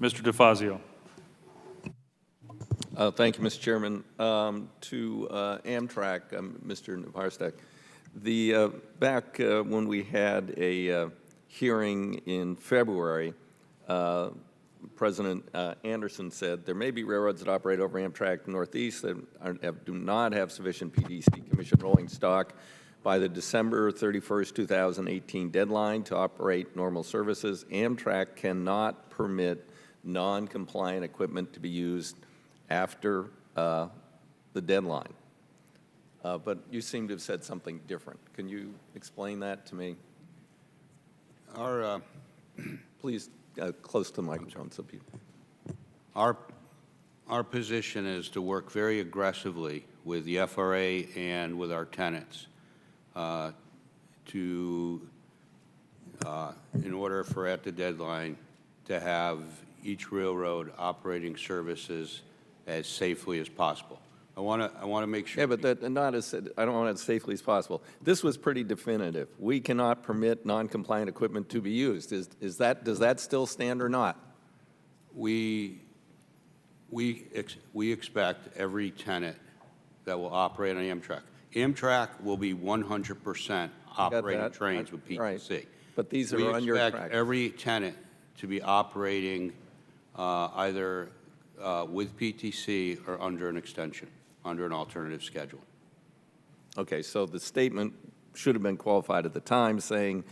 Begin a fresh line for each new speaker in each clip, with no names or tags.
Mr. DeFazio.
Thank you, Mr. Chairman. To Amtrak, Mr. Naparstek, back when we had a hearing in February, President Anderson said there may be railroads that operate over Amtrak Northeast that do not have sufficient PTC Commission rolling stock by the December 31st, 2018 deadline to operate normal services. Amtrak cannot permit non-compliant equipment to be used after the deadline. But you seem to have said something different. Can you explain that to me? Please, close to the microphone so people.
Our position is to work very aggressively with the FRA and with our tenants in order for at the deadline to have each railroad operating services as safely as possible. I want to make sure.
Yeah, but not as I don't want it as safely as possible. This was pretty definitive. We cannot permit non-compliant equipment to be used. Does that still stand or not?
We expect every tenant that will operate on Amtrak. Amtrak will be 100% operating trains with PTC.
Right. But these are on your track.
We expect every tenant to be operating either with PTC or under an extension, under an alternative schedule.
Okay, so the statement should have been qualified at the time saying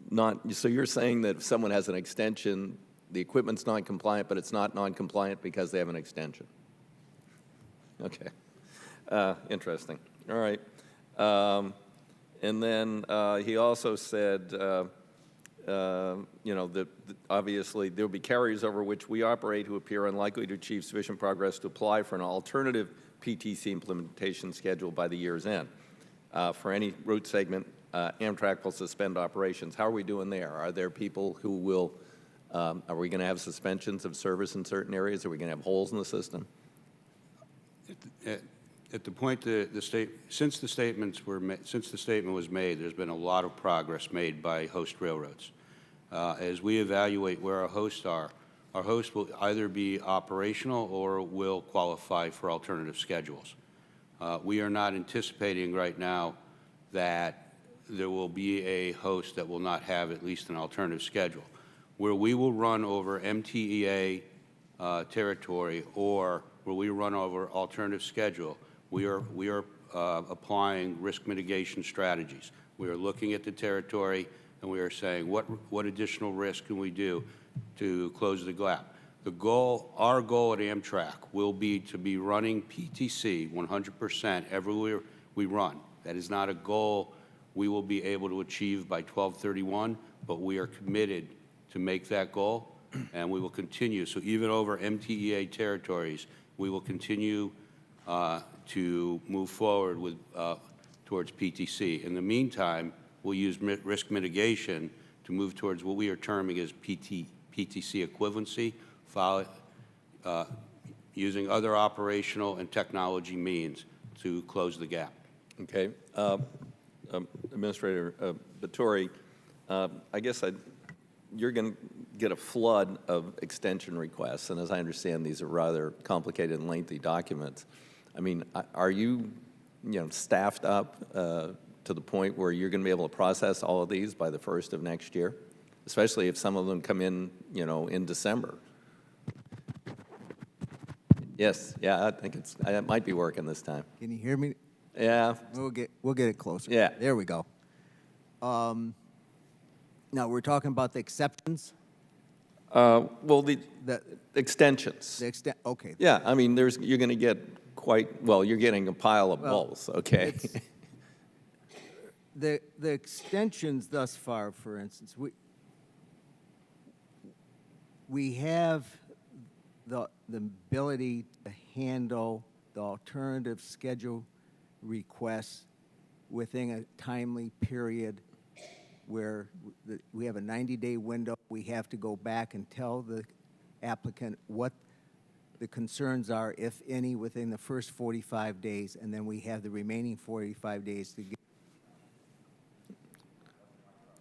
not, so you're saying that if someone has an extension, the equipment's non-compliant, but it's not non-compliant because they have an extension. Okay, interesting. All right. And then he also said, you know, that obviously there will be carriers over which we operate who appear unlikely to achieve sufficient progress to apply for an alternative PTC implementation schedule by the year's end. For any route segment, Amtrak will suspend operations. How are we doing there? Are there people who will, are we going to have suspensions of service in certain areas? Are we going to have holes in the system?
At the point since the statement was made, there's been a lot of progress made by host railroads. As we evaluate where our hosts will either be operational or will qualify for alternative schedules. We are not anticipating right now that there will be a host that will not have at least an alternative schedule. Where we will run over MTEA territory or where we run over alternative schedule, we are applying risk mitigation strategies. We are looking at the territory and we are saying what additional risk can we do to close the gap. Our goal at Amtrak will be to be running PTC 100% everywhere we run. That is not a goal we will be able to achieve by 12/31, but we are committed to make that goal, and we will continue. So even over MTEA territories, we will continue to move forward with towards PTC. In the meantime, we'll use risk mitigation to move towards what we are terming as PTC equivalency, using other operational and technology means to close the gap.
Okay. Administrator Vittori, I guess you're going to get a flood of extension requests, and as I understand, these are rather complicated and lengthy documents. I mean, are you, staffed up to the point where you're going to be able to process all of these by the 1st of next year, especially if some of them come in, in December? Yes, yeah, I think it might be working this time.
Can you hear me?
Yeah.
We'll get it closer.
Yeah.
There we go. Now we're talking about the exceptions.
Well, the extensions.
Okay.
Yeah, I mean, you're going to get you're getting a pile of both. Okay.
The extensions thus far, for instance, we have the ability to handle the alternative schedule requests within a timely period where we have a 90-day window. We have to go back and tell the applicant what the concerns are, if any, within the first 45 days, and then we have the remaining 45 days to get.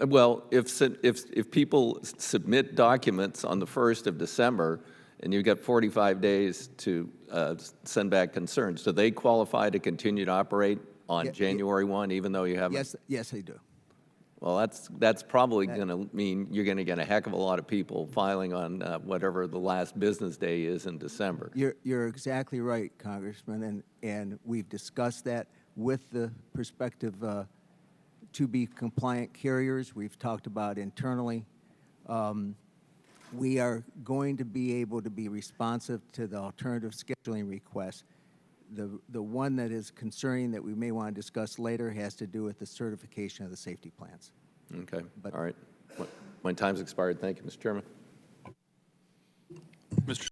Well, if people submit documents on the 1st of December, and you've got 45 days to send back concerns, do they qualify to continue to operate on
Yeah,
January 1, even though you haven't?
Yes, they do.
Well, that's probably going to mean you're going to get a heck of a lot of people filing on whatever the last business day is in December.
You're exactly right, Congressman, and we've discussed that with the prospective to-be compliant carriers. We've talked about internally. We are going to be able to be responsive to the alternative scheduling requests. The one that is concerning that we may want to discuss later has to do with the certification of the safety plans.
Okay,
But-
all right. My time's expired. Thank you, Mr. Chairman.
Mr.